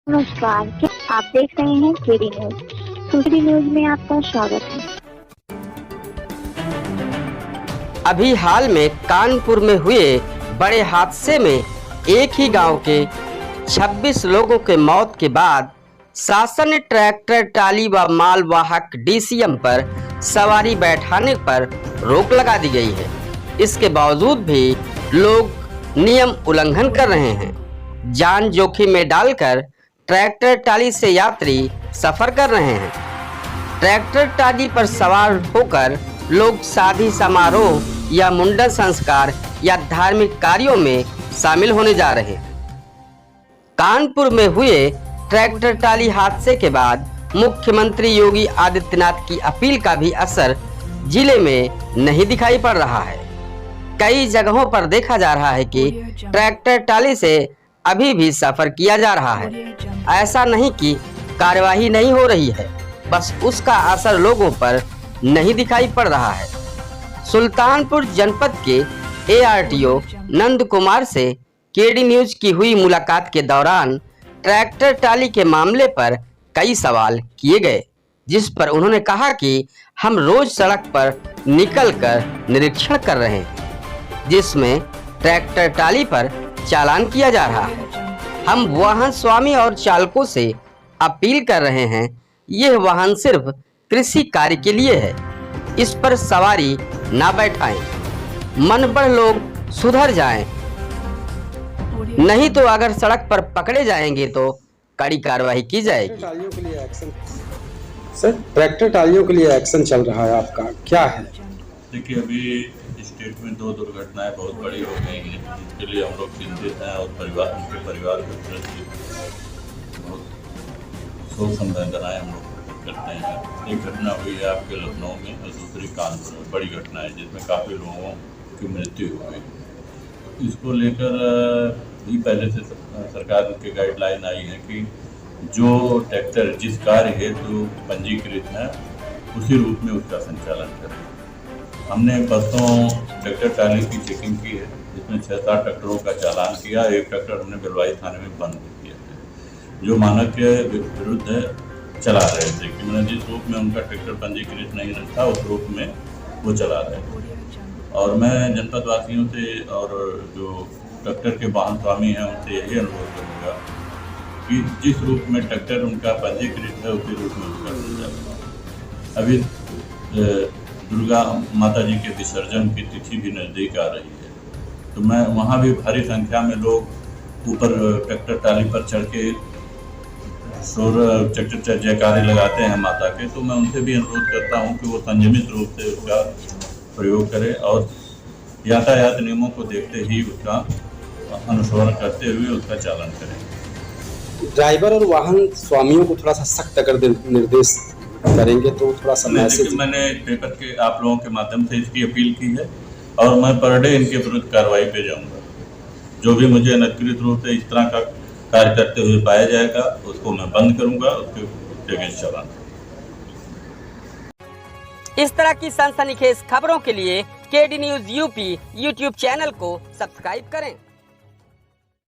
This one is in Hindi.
नमस्कार, आप देख रहे हैं केडी न्यूज। केडी न्यूज में आपका स्वागत है। अभी हाल में कानपुर में हुए बड़े हादसे में एक ही गांव के 26 लोगों के मौत के बाद शासन ने ट्रैक्टर ट्राली व मालवाहक डीसीएम पर सवारी बैठाने पर रोक लगा दी गई है। इसके बावजूद भी लोग नियम उल्लंघन कर रहे हैं। जान जोखिम में डालकर ट्रैक्टर ट्राली से यात्री सफर कर रहे हैं। ट्रैक्टर ट्राली पर सवार होकर लोग शादी समारोह या मुंडन संस्कार या धार्मिक कार्यों में शामिल होने जा रहे हैं। कानपुर में हुए ट्रैक्टर ट्राली हादसे के बाद मुख्यमंत्री योगी आदित्यनाथ की अपील का भी असर जिले में नहीं दिखाई पड़ रहा है। कई जगहों पर देखा जा रहा है कि ट्रैक्टर ट्राली से अभी भी सफर किया जा रहा है। ऐसा नहीं कि कार्यवाही नहीं हो रही है, बस उसका असर लोगों पर नहीं दिखाई पड़ रहा है। सुल्तानपुर जनपद के एआरटीओ नंद कुमार से केडी न्यूज की हुई मुलाकात के दौरान ट्रैक्टर ट्राली के मामले पर कई सवाल किए गए, जिस पर उन्होंने कहा कि हम रोज सड़क पर निकलकर निरीक्षण कर रहे हैं, जिसमें ट्रैक्टर ट्राली पर चालान किया जा रहा है। हम वाहन स्वामी और चालकों से अपील कर रहे हैं, यह वाहन सिर्फ कृषि कार्य के लिए है, इस पर सवारी ना बैठाएं। मनपढ़ लोग सुधर जाएं, नहीं तो अगर सड़क पर पकड़े जाएंगे तो कड़ी कार्रवाई की जाएगी। ट्रालियों के लिए एक्शन सर, ट्रैक्टर ट्रालियों के लिए एक्शन चल रहा है, आपका क्या है? देखिए, अभी स्टेट में 2 दुर्घटनाएं बहुत बड़ी हो गई हैं, जिसके लिए हम लोग चिंतित हैं और उनके परिवार के प्रति बहुत शोक संवेदनाएं हम लोग करते हैं। एक घटना हुई है आपके लखनऊ में और दूसरी कानपुर में, बड़ी घटना है जिसमें काफ़ी लोगों की मृत्यु हो गई। इसको लेकर भी पहले से सरकार की गाइडलाइन आई है कि जो ट्रैक्टर जिस कार्य हेतु पंजीकृत है उसी रूप में उसका संचालन करें। हमने परसों ट्रैक्टर ट्राली की चेकिंग की है, जिसमें 6-7 ट्रैक्टरों का चालान किया। एक ट्रैक्टर हमने बिलवाई थाने में बंद किया है, जो मानक के विरुद्ध चला रहे थे कि मैंने जिस रूप में उनका ट्रैक्टर पंजीकृत नहीं था उस रूप में वो चला रहे थे। और मैं जनपद वासियों से और जो ट्रैक्टर के वाहन स्वामी हैं उनसे यही अनुरोध करूँगा कि जिस रूप में ट्रैक्टर उनका पंजीकृत है उसी रूप में उसका संचालन। अभी दुर्गा माता जी के विसर्जन की तिथि भी नज़दीक आ रही है, तो मैं वहाँ भी भारी संख्या में लोग ऊपर ट्रैक्टर ट्राली पर चढ़ के ट्रैक्टर जयकारे लगाते हैं माता के। तो मैं उनसे भी अनुरोध करता हूँ कि वो संयमित रूप से उसका प्रयोग करें और यातायात नियमों को देखते ही उसका अनुसरण करते हुए उसका चालन करें। ड्राइवर और वाहन स्वामियों को थोड़ा सा सख्त अगर निर्देश करेंगे तो थोड़ा सा मैसेज। मैंने पेपर के आप लोगों के माध्यम से इसकी अपील की है और मैं पर डे इनके विरुद्ध कार्रवाई पे जाऊंगा। जो भी मुझे अनधिकृत रूप से इस तरह का कार्य करते हुए पाया जाएगा उसको मैं बंद करूंगा, उसके अगेंस्ट चालान। इस तरह की सनसनीखेज खबरों के लिए KD news UP YouTube channel को सब्सक्राइब करें।